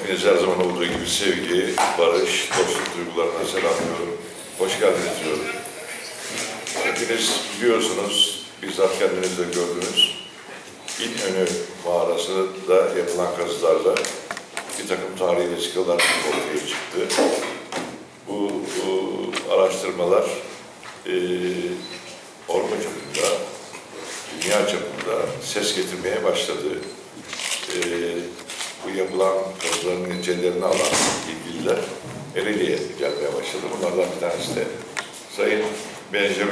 Hepiniz her zaman olduğu gibi sevgi, barış, dostluk duygularına selamlıyorum. Hoş geldiniz diyorum. Hepiniz biliyorsunuz, bizzat kendiniz de gördünüz. İnönü Mağarası'nda yapılan kazılarla bir takım tarihi vesikalar ortaya çıktı. Bu araştırmalar Avrupa çapında, dünya çapında ses getirmeye başladı. Bu yapılan kazıların neticelerini alan ilgililer Ereğli'ye gelmeye başladı. Bunlardan bir tanesi de Sayın Benjamin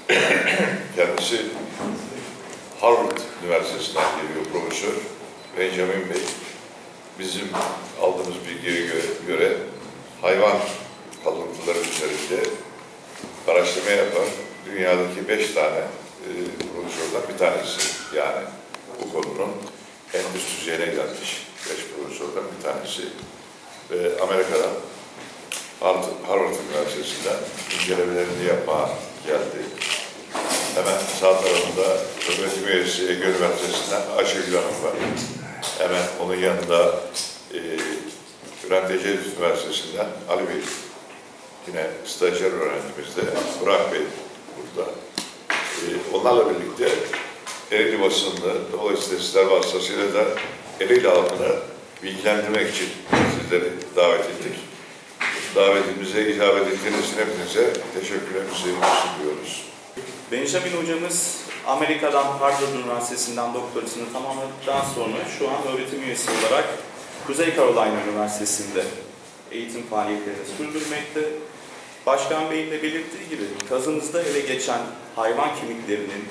Bey. Kendisi Harvard Üniversitesi'nden geliyor profesör. Benjamin Bey, bizim aldığımız bilgiye göre hayvan kalıntıları üzerinde araştırma yapan dünyadaki 5 tane profesörden bir tanesi. Yani bu konunun en üst düzeyine gelmiş 5 profesörden bir tanesi. Ve Amerika'dan Harvard Üniversitesi'nden incelemelerini yapmaya geldi. Hemen sağ tarafında öğretim üyesi Ege Üniversitesi'nden Alacabük var. Hemen onun yanında Bülent Ecevit Üniversitesi'nden Ali Bey. Yine stajyer öğrencimiz de Burak Bey burada. Onlarla birlikte Ereğli basınını, dolayısıyla sizler vasıtasıyla da Ereğli halkını bilgilendirmek için sizleri davet ettik. Davetimize icabet ettiğiniz için hepinize teşekkürlerimizi sunuyoruz. Benjamin hocamız Amerika'dan Harvard Üniversitesi'nden doktorasını tamamladıktan sonra şu an öğretim üyesi olarak Kuzey Carolina Üniversitesi'nde eğitim faaliyetlerini sürdürmekte. Başkan Bey'in de belirttiği gibi kazımızda ele geçen hayvan kemiklerinin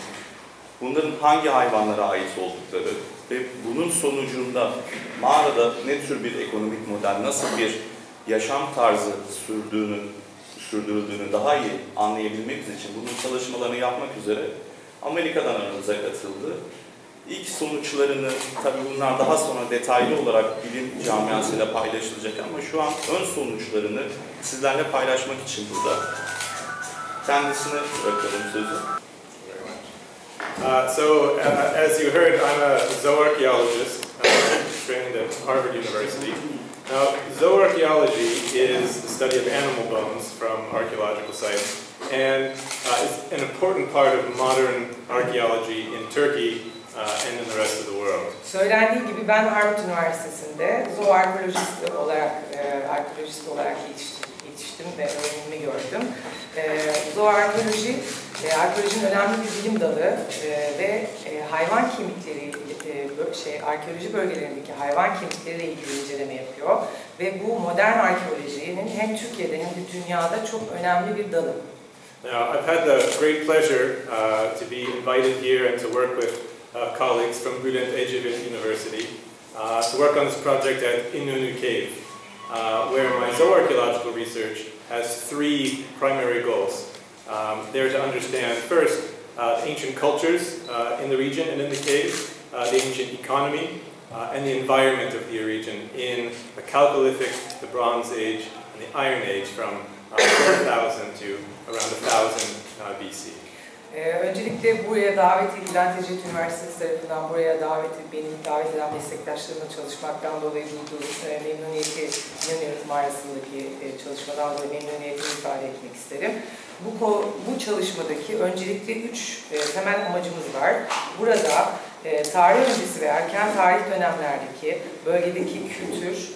bunların hangi hayvanlara ait oldukları ve bunun sonucunda mağarada ne tür bir ekonomik model, nasıl bir yaşam tarzı sürdürüldüğünü daha iyi anlayabilmemiz için bunun çalışmalarını yapmak üzere Amerika'dan aramıza katıldı. İlk sonuçlarını, tabii bunlar daha sonra detaylı olarak bilim camiasıyla paylaşılacak ama şu an ön sonuçlarını sizlerle paylaşmak için burada. Kendisine bırakalım sözü. As you heard, I'm a zooarchaeologist trained at Harvard University. Now, zooarchaeology is the study of animal bones from archaeological sites, and it's an important part of modern archaeology in Turkey and in the rest of the world. Söylendiği gibi ben Harvard Üniversitesi'nde zooarkeolojist olarak yetiştim ve öğrenimimi gördüm. Zooarkeoloji, arkeolojinin önemli bir bilim dalı ve hayvan kemikleri, arkeoloji bölgelerindeki hayvan kemikleriyle ilgili inceleme yapıyor. Ve bu modern arkeolojinin hem Türkiye'de hem de dünyada çok önemli bir dalı. Now, I've had the great pleasure to be invited here and to work with colleagues from Bülent Ecevit University to work on this project at İnönü Cave, where my zooarchaeological research has 3 primary goals. They're to understand first ancient cultures in the region and in the cave, the ancient economy, and the environment of the region in the Chalcolithic, the Bronze Age, and the Iron Age from 4000 to around 1000 BC. Öncelikle buraya davet edilen Ecevit Üniversitesi tarafından beni davet eden meslektaşlarımla çalışmaktan dolayı duyduğum memnuniyeti, İnönü Mağarası'ndaki çalışmadan dolayı memnuniyetimi ifade etmek isterim. Bu çalışmadaki öncelikle 3 temel amacımız var. Burada tarih öncesi ve erken tarih dönemlerdeki bölgedeki kültür,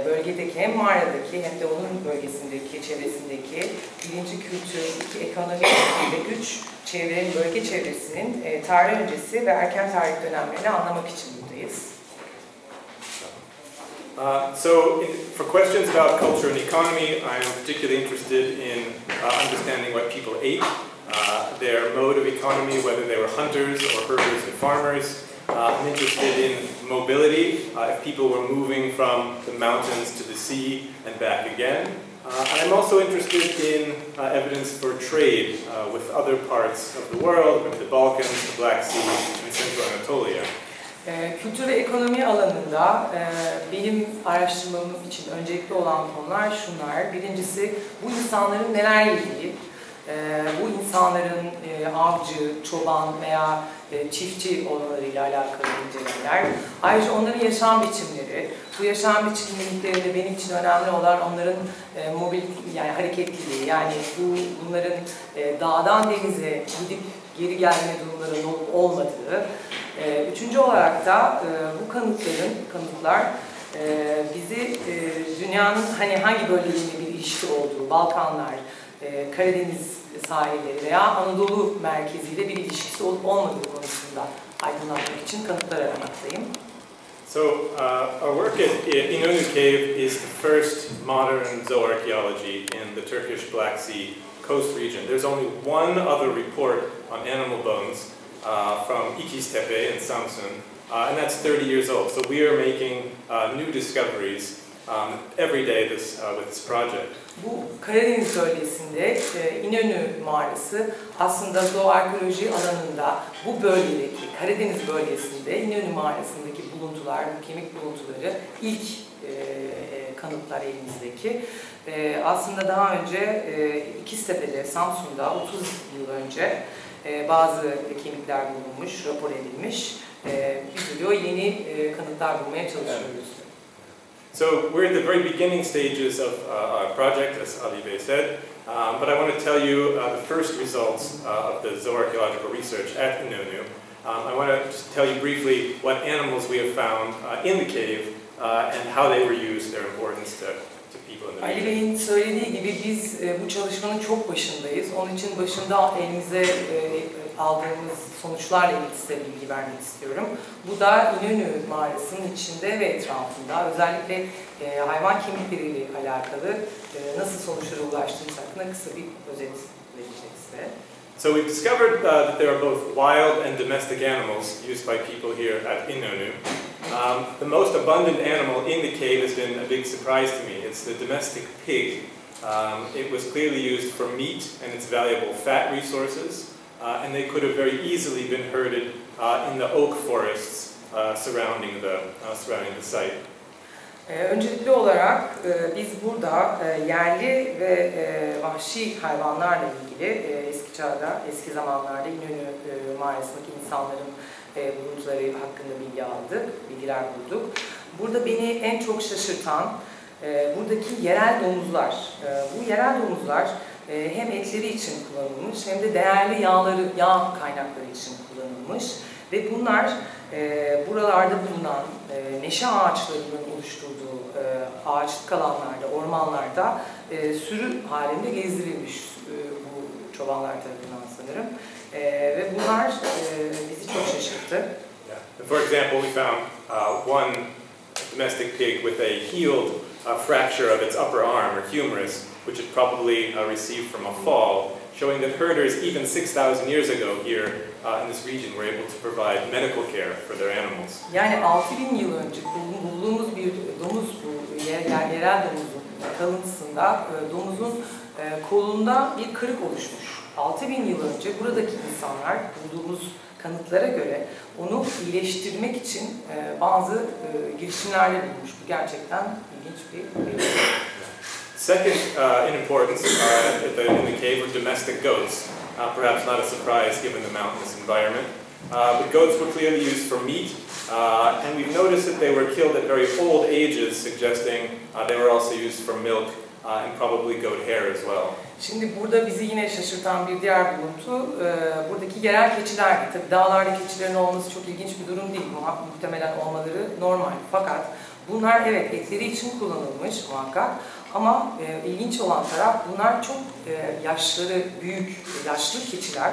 bölgedeki hem mağaradaki hem de onun bölgesindeki, çevresindeki birinci kültür, 2 ekonomi ve 3 çevrenin, bölge çevresinin tarih öncesi ve erken tarih dönemlerini anlamak için buradayız. For questions about culture and economy, I'm particularly interested in understanding what people ate, their mode of economy, whether they were hunters or herders and farmers. I'm interested in mobility, if people were moving from the mountains to the sea and back again. And I'm also interested in evidence for trade with other parts of the world, like the Balkans, the Black Sea, and Central Anatolia. Kültür ve ekonomi alanında benim araştırmam için öncelikli olan konular şunlar. Birincisi, bu insanların neler yediği, bu insanların avcı, çoban veya çiftçi olmalarıyla alakalı incelemeler. Ayrıca onların yaşam biçimleri, bu yaşam biçimlerinde benim için önemli olan onların mobil, yani hareketliliği, yani bunların dağdan denize gidip geri gelme durumlarının olmadığı. Üçüncü olarak da bu kanıtlar bizi dünyanın hani hangi bölgelerinde bir ilişki olduğu, Balkanlar, Karadeniz sahilleri veya Anadolu merkeziyle bir ilişkisi olup olmadığı konusunda aydınlatmak için kanıtlar aramaktayım. So, our work at İnönü Cave is the first modern zooarchaeology in the Turkish Black Sea coast region. There's only one other report on animal bones from İkistepe in Samsun, and that's 30 years old. So we are making new discoveries every day with this project. Bu Karadeniz bölgesinde İnönü Mağarası aslında zooarkeoloji alanında bu bölgedeki Karadeniz bölgesinde İnönü Mağarası'ndaki buluntular, bu kemik buluntuları ilk kanıtlar elimizdeki. Aslında daha önce İkistepe'de, Samsun'da 30 yıl önce bazı kemikler bulunmuş, rapor edilmiş. Biz diyor yeni kanıtlar bulmaya çalışıyoruz. So we're at the very beginning stages of our project, as Ali Bey said, but I want to tell you the first results of the zooarchaeological research at İnönü. I want to just tell you briefly what animals we have found in the cave and how they were used, their importance to people in the Ali region. Bey'in söylediği gibi biz bu çalışmanın çok başındayız. Onun için başında elimize aldığımız sonuçlarla ilgili size bilgi vermek istiyorum. Bu da İnönü Mağarası'nın içinde ve etrafında özellikle hayvan kemikleriyle alakalı nasıl sonuçlara ulaştığımız hakkında kısa bir özet verecek size. So we've discovered that there are both wild and domestic animals used by people here at İnönü. The most abundant animal in the cave has been a big surprise to me. It's the domestic pig. It was clearly used for meat and its valuable fat resources. And they could have very easily been herded in the oak forests surrounding the site. Öncelikli olarak biz burada yerli ve vahşi hayvanlarla ilgili eski zamanlarda İnönü Mağarası'ndaki insanların buluntuları hakkında bilgiler bulduk. Burada beni en çok şaşırtan buradaki yerel domuzlar. Bu yerel domuzlar hem etleri için kullanılmış hem de değerli yağ kaynakları için kullanılmış ve bunlar buralarda bulunan meşe ağaçlarının oluşturduğu ağaçlık alanlarda, ormanlarda sürü halinde gezdirilmiş bu çobanlar tarafından sanırım ve bunlar bizi çok şaşırttı. For example, we found one domestic pig with a healed fracture of its upper arm or humerus, which it probably received from a fall, showing that herders even 6,000 years ago here in this region were able to provide medical care for their animals. Yani 6.000 yıl önce bulduğumuz bir domuz, bu yerel domuzun kalıntısında domuzun kolunda bir kırık oluşmuş. 6.000 yıl önce buradaki insanlar bulduğumuz kanıtlara göre onu iyileştirmek için bazı girişimlerde bulunmuş. Bu gerçekten ilginç bir bilgi. Second in importance in the cave were domestic goats. Perhaps not a surprise given the mountainous environment. But goats were clearly used for meat, and we've noticed that they were killed at very old ages, suggesting they were also used for milk and probably goat hair as well. Şimdi burada bizi yine şaşırtan bir diğer buluntu, buradaki yerel keçilerdi. Tabii dağlarda keçilerin olması çok ilginç bir durum değil, muhtemelen olmaları normal. Fakat bunlar evet etleri için kullanılmış muhakkak ama ilginç olan taraf bunlar çok yaşları büyük, yaşlı keçiler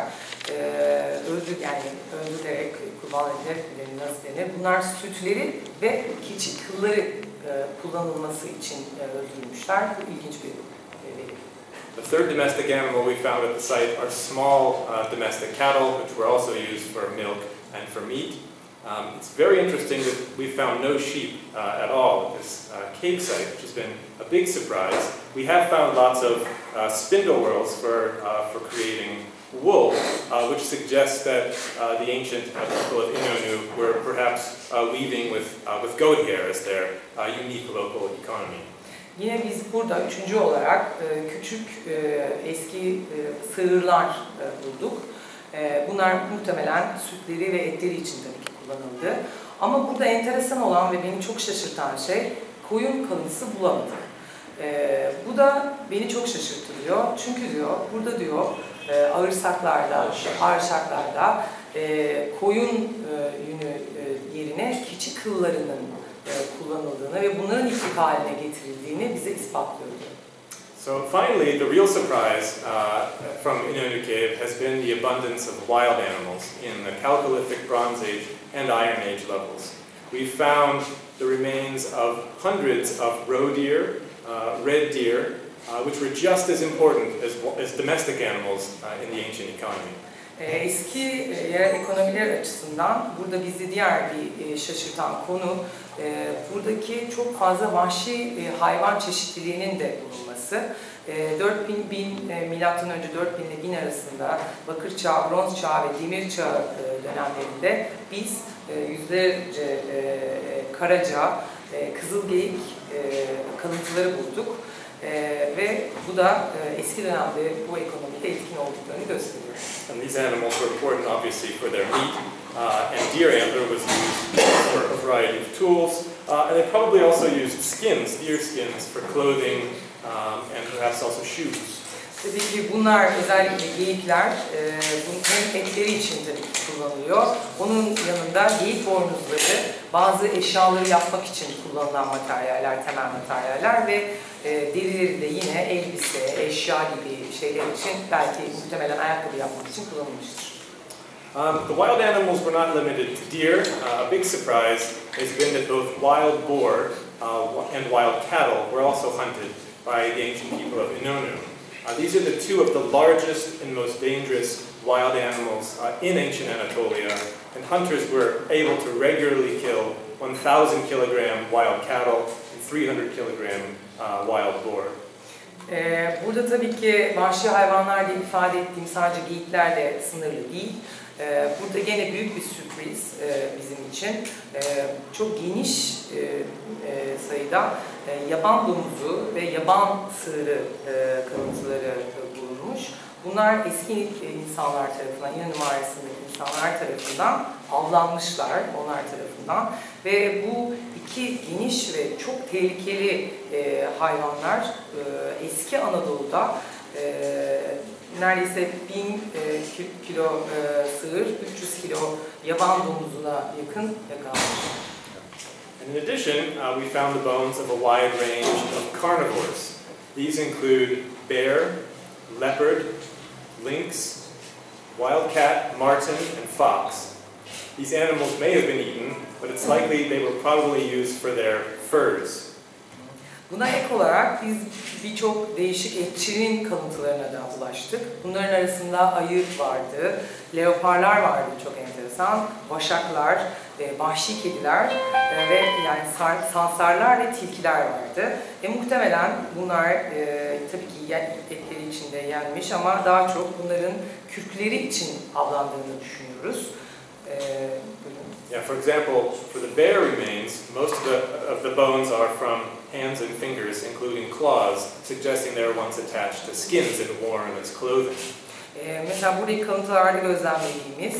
öldürülerek, kurban edilerek nasıl denir? Bunlar sütleri ve keçi kılları kullanılması için öldürülmüşler. Bu ilginç bir veri. The third domestic animal we found at the site are small domestic cattle, which were also used for milk and for meat. It's very interesting that we found no sheep at all at this cave site, which has been a big surprise. We have found lots of spindle whorls for creating wool, which suggests that the ancient people of İnönü were perhaps weaving with goat hair as their unique local economy. Yine biz burada üçüncü olarak küçük eski sığırlar bulduk. Bunlar muhtemelen sütleri ve etleri için tabii ki kullanıldı. Ama burada enteresan olan ve beni çok şaşırtan şey koyun kalıntısı bulamadık. Bu da beni çok şaşırtıyor. Çünkü diyor, burada diyor ağırsaklarda, arşaklarda koyun yünü yerine keçi kıllarının kullanıldığını ve bunların ilk haline getirildiğini bize ispatlıyor. So finally, the real surprise from İnönü Cave has been the abundance of wild animals in the Chalcolithic, Bronze Age, and Iron Age levels. We found the remains of hundreds of roe deer, red deer, which were just as important as domestic animals in the ancient economy. Eski yerel ekonomiler açısından burada bizi diğer bir şaşırtan konu buradaki çok fazla vahşi hayvan çeşitliliğinin de bulunması. 4000 milattan önce 4000 ile 1000 arasında Bakır Çağı, Bronz Çağı ve Demir Çağı dönemlerinde biz yüzlerce karaca, kızılgeyik kalıntıları bulduk. Ve bu da eski dönemde bu ekonomide etkin olduklarını gösteriyor. And these animals were important, obviously, for their meat. And deer antler was used for a variety of tools. And they probably also used skins, deer skins, for clothing and perhaps also shoes. Tabii ki bunlar özellikle geyikler, bunların etleri için tabii ki kullanılıyor. Onun yanında geyik boynuzları bazı eşyaları yapmak için kullanılan materyaller, temel materyaller ve derileri de yine elbise, eşya gibi şeyler için belki muhtemelen ayakkabı yapmak için kullanılmıştır. The wild animals were not limited to deer. A big surprise has been that both wild boar and wild cattle were also hunted by the ancient people of İnönü. These are the two of the largest and most dangerous wild animals in ancient Anatolia, and hunters were able to regularly kill 1,000 kilogram wild cattle and 300 kilogram wild boar. Burada tabii ki vahşi hayvanlar diye ifade ettiğim sadece geyiklerle sınırlı değil. Burada gene büyük bir sürpriz bizim için. Çok geniş sayıda yaban domuzu ve yaban sığırı kalıntıları bulunmuş. Bunlar eski insanlar tarafından, İnönü Mağarası'ndaki insanlar tarafından avlanmışlar, onlar tarafından. Ve bu iki geniş ve çok tehlikeli hayvanlar eski Anadolu'da neredeyse 1000 kilo sığır, 300 kilo yaban domuzuna yakın yakalanmış. In addition, we found the bones of a wide range of carnivores. These include bear, leopard, lynx, wild cat, marten, and fox. These animals may have been eaten, but it's likely they were probably used for their furs. Buna ek olarak biz birçok değişik etçinin kalıntılarına da ulaştık. Bunların arasında ayı vardı, leoparlar vardı çok enteresan, vaşaklar, vahşi kediler ve yani sansarlar ve tilkiler vardı. Muhtemelen bunlar tabii ki etleri içinde yenmiş ama daha çok bunların kürkleri için avlandığını düşünüyoruz. Yeah, for example, for the bear remains, most of the bones are from hands and fingers, including claws, suggesting they were once attached to skins and worn as clothing. Mesela buradaki kalıntılarda gözlemlediğimiz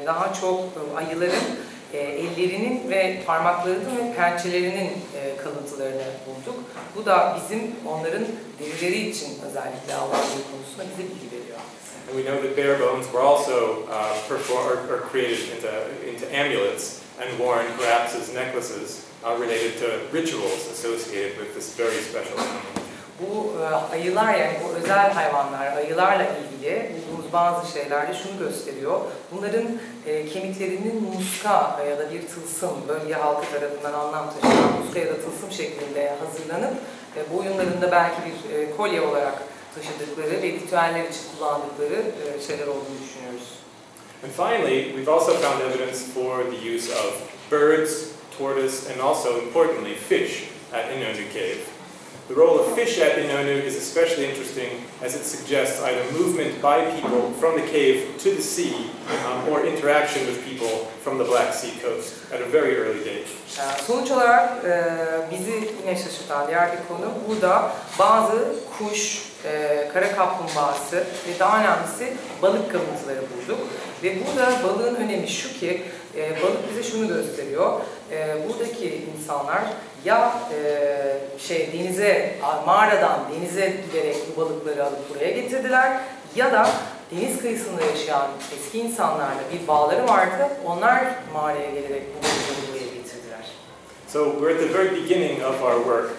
daha çok ayıların ellerinin ve parmaklarının ve pençelerinin kalıntılarını bulduk. Bu da bizim onların derileri için özellikle avlandığı konusunda bize bilgi veriyor. And we know that bear bones were also created into amulets and worn perhaps as necklaces related to rituals associated with this very special animal. Bu ayılar yani bu özel hayvanlar, ayılarla ilgili bulduğumuz bazı şeylerde şunu gösteriyor. Bunların kemiklerinin muska ya da bir tılsım, bölge halkı tarafından anlam taşınan muska ya da tılsım şeklinde hazırlanıp boyunlarında belki bir kolye olarak taşıdıkları ve ritüeller için kullandıkları şeyler olduğunu düşünüyoruz. And finally, we've also found evidence for the use of birds, tortoise, and also importantly fish at İnönü Cave. The role of fish at İnönü is especially interesting as it suggests either movement by people from the cave to the sea or interaction with people from the Black Sea coast at a very early date. Sonuç olarak bizi yine yine şaşırtan diğer bir konu. Burada bazı kuş, kara kaplumbağası ve daha önemlisi balık kalıntıları bulduk. Ve burada balığın önemi şu ki, balık bize şunu gösteriyor. Buradaki insanlar ya mağaradan denize giderek bu balıkları alıp buraya getirdiler ya da deniz kıyısında yaşayan eski insanlarla bir bağları vardı. Onlar mağaraya gelerek bu balıkları buraya getirdiler. So we're at the very beginning of our work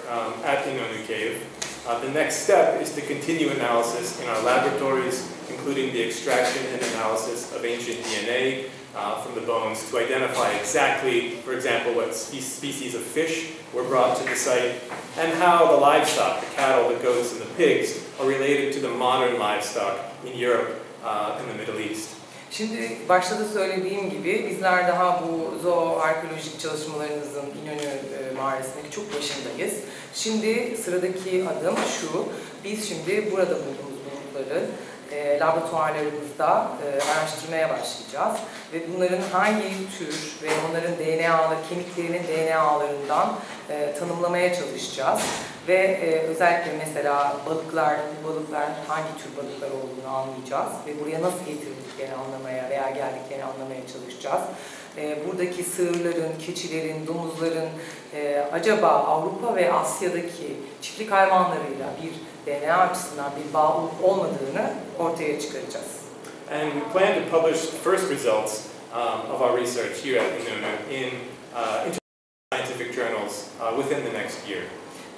at İnönü Cave. The next step is to continue analysis in our laboratories, including the extraction and analysis of ancient DNA from the bones to identify exactly, for example, what species of fish were brought to the site and how the livestock, the cattle, the goats, and the pigs are related to the modern livestock in Europe and the Middle East. Şimdi başta da söylediğim gibi bizler daha bu zooarkeolojik çalışmalarımızın İnönü Mağarası'ndaki çok başındayız. Şimdi sıradaki adım şu, biz şimdi burada bulduğumuz bulguları laboratuvarlarımızda araştırmaya başlayacağız. Ve bunların hangi tür ve onların DNA'ları, kemiklerinin DNA'larından tanımlamaya çalışacağız. Ve özellikle mesela balıklar, bu balıklar hangi tür balıklar olduğunu anlayacağız. Ve buraya nasıl getirildiklerini anlamaya veya geldiklerini anlamaya çalışacağız. Buradaki sığırların, keçilerin, domuzların acaba Avrupa ve Asya'daki çiftlik hayvanlarıyla bir DNA açısından bir bağ olup olmadığını ortaya çıkaracağız. And we plan to publish the first results of our research here at İnönü in scientific journals within the next year.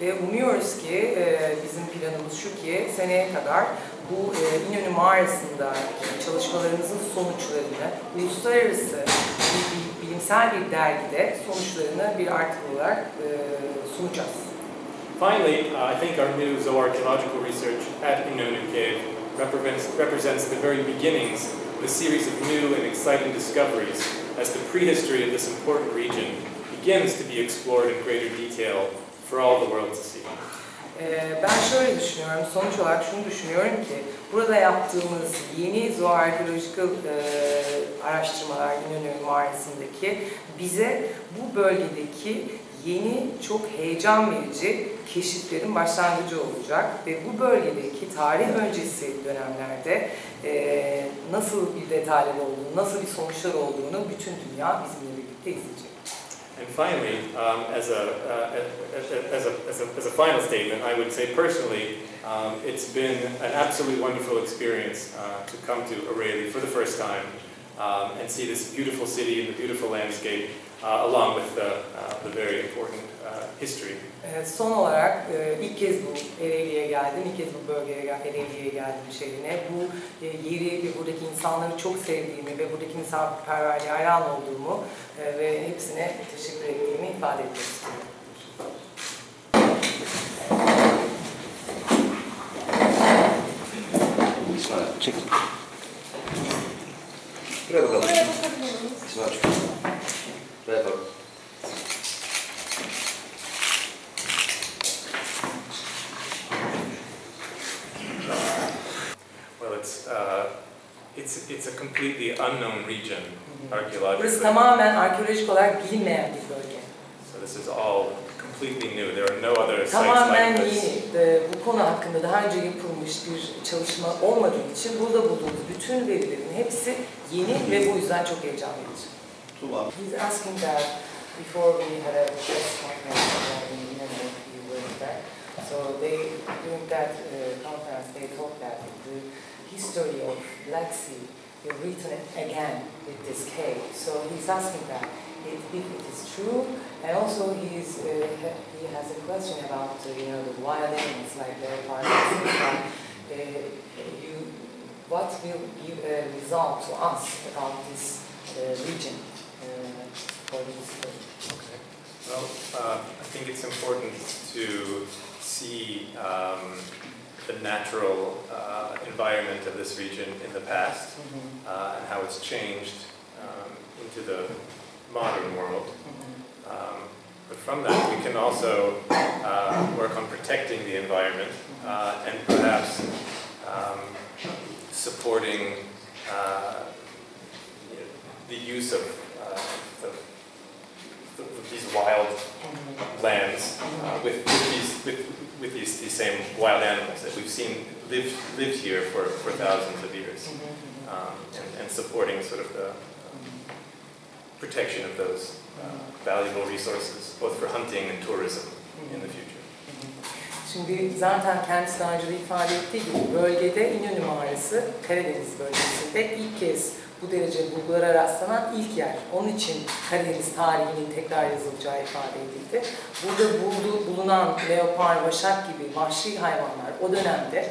Ve umuyoruz ki bizim planımız şu ki seneye kadar bu İnönü Mağarası'nda çalışmalarımızın sonuçlarını uluslararası bilimsel bir dergide sonuçlarını bir artikel olarak sunacağız. Finally, I think our new zooarchaeological research at İnönü Cave represents the very beginnings of a series of new and exciting discoveries as the prehistory of this important region begins to be explored in greater detail for all the world to see. Ben şöyle düşünüyorum, sonuç olarak şunu düşünüyorum ki burada yaptığımız yeni zooarkeolojik araştırmalar İnönü Mağarası'ndaki bize bu bölgedeki yeni çok heyecan verici keşiflerin başlangıcı olacak ve bu bölgedeki tarih öncesi dönemlerde nasıl bir detaylar olduğunu, nasıl bir sonuçlar olduğunu bütün dünya bizimle birlikte izleyecek. And finally, as a final statement, I would say personally, it's been an absolutely wonderful experience to come to Ereğli for the first time and see this beautiful city and the beautiful landscape along with the very important history. Son olarak ilk kez bu Ereğli'ye geldim, ilk kez bu bölgeye Ereğli'ye geldim şehrine. Bu yeri ve buradaki insanları çok sevdiğimi ve buradaki misafirperverliğe hayran olduğumu ve hepsine teşekkür ettiğimi ifade etmek istiyorum. Çek. Buraya bakalım. İsmail çıkıyor. Buraya bakalım. Well, it's a completely unknown region archaeologically. Burası tamamen arkeolojik olarak bilinmeyen bir bölge. So this is all completely new. There are no other sites Tamamen like this. yeni. Bu konu hakkında daha önce yapılmış bir çalışma olmadığı için burada bulduğumuz bütün verilerin hepsi yeni ve bu yüzden çok heyecan verici. He's asking that before we had a press conference in Inönü, you were there. So during that conference they talked that the history of Black Sea is written again with this cave. So he's asking that if it is true, and also he has a question about the wild animals like leopards. What will give a result to us about this region for this story? Okay. Well, I think it's important to see the natural environment of this region in the past and how it's changed into the modern world. But from that, we can also work on protecting the environment and perhaps supporting the use of the these wild lands with these same wild animals that we've seen lived here for thousands of years, and supporting sort of the protection of those valuable resources, both for hunting and tourism in the future. Şimdi zaten kendisi daha önce de ifade ettiği gibi bölgede İnönü Mağarası, Karadeniz bölgesinde ilk kez bu derece bulgulara rastlanan ilk yer. Onun için Karadeniz tarihinin tekrar yazılacağı ifade edildi. Burada bulunan leopar, vaşak gibi vahşi hayvanlar o dönemde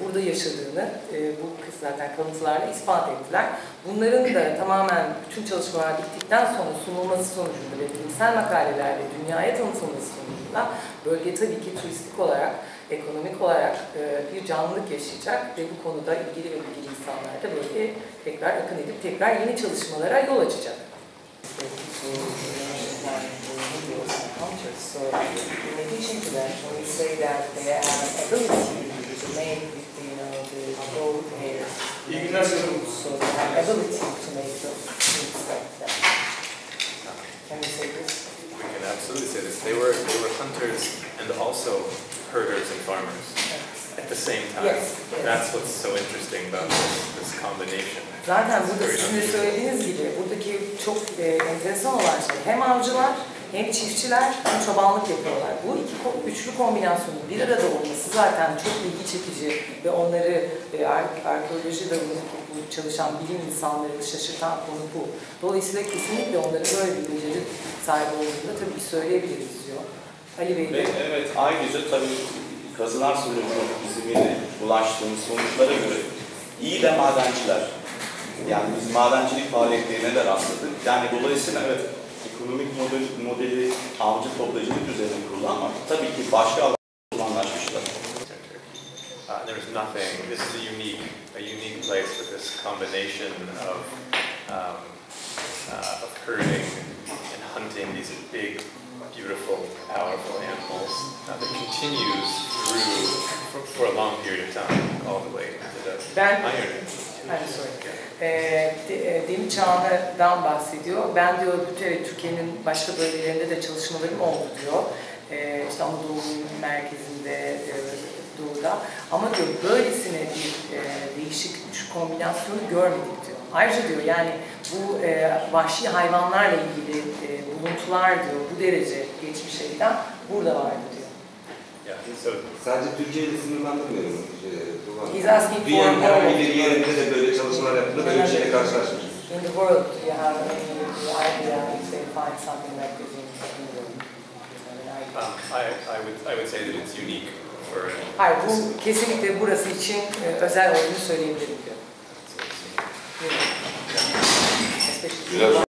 burada yaşadığını bu zaten kalıntılarla ispat ettiler. Bunların da tamamen bütün çalışmalar bittikten sonra sunulması sonucunda ve bilimsel makalelerle dünyaya tanıtılması sonucunda bölge tabii ki turistik olarak, ekonomik olarak bir canlılık yaşayacak ve bu konuda ilgili ve bilgili insanlar da bölgeye tekrar akın edip tekrar yeni çalışmalara yol açacak. So, in addition to that, when we say that they have an ability to make, the gold hair, so they have ability to make those things like that. Can we say this? We can absolutely say this. They were hunters and also herders and farmers at the same time. Yes. That's what's so interesting about this combination. Zaten burada sizin de söylediğiniz gibi buradaki çok enteresan olan şey hem avcılar hem çiftçiler hem çobanlık yapıyorlar. Bu üçlü kombinasyonun bir arada olması zaten çok ilgi çekici ve onları arkeoloji dalındaki bu çalışan bilim insanları şaşırtan konu bu. Dolayısıyla kesinlikle onların böyle bir beceri sahibi olduğunu tabii ki söyleyebiliriz diyor. Ali Bey de. Evet, ayrıca tabii kazılar sonucunda bizim yine ulaştığımız sonuçlara göre iyi de madenciler. Yani biz madencilik faaliyetlerine de rastladık. Yani dolayısıyla evet, ekonomik modeli avcı toplayıcılık üzerine kurulu ama tabii ki başka alanlarla anlaşmışlar. There's nothing. This is a unique place with this combination of herding and hunting these big, beautiful, powerful animals that continues through for a long period of time, all the way to the Iron Age. Demir çağından bahsediyor. Ben diyor Türkiye'nin başka bölgelerinde de çalışmalarım oldu diyor. İşte Anadolu'nun merkezinde, doğuda. Ama diyor böylesine bir değişik üç kombinasyonu görmedik diyor. Ayrıca diyor yani bu vahşi hayvanlarla ilgili buluntular diyor bu derece geçmişe giden burada vardı diyor. Sadece Türkiye'de sınırlandırmıyorum. Dünyanın herhangi bir yerinde de böyle çalışmalar yaptığında böyle bir şeyle karşılaşmışız. In the world, you have the idea if they find something like this in the world. I would say that it's unique for. Hayır, bu kesinlikle burası için özel olduğunu söyleyebilirim diyor. Biraz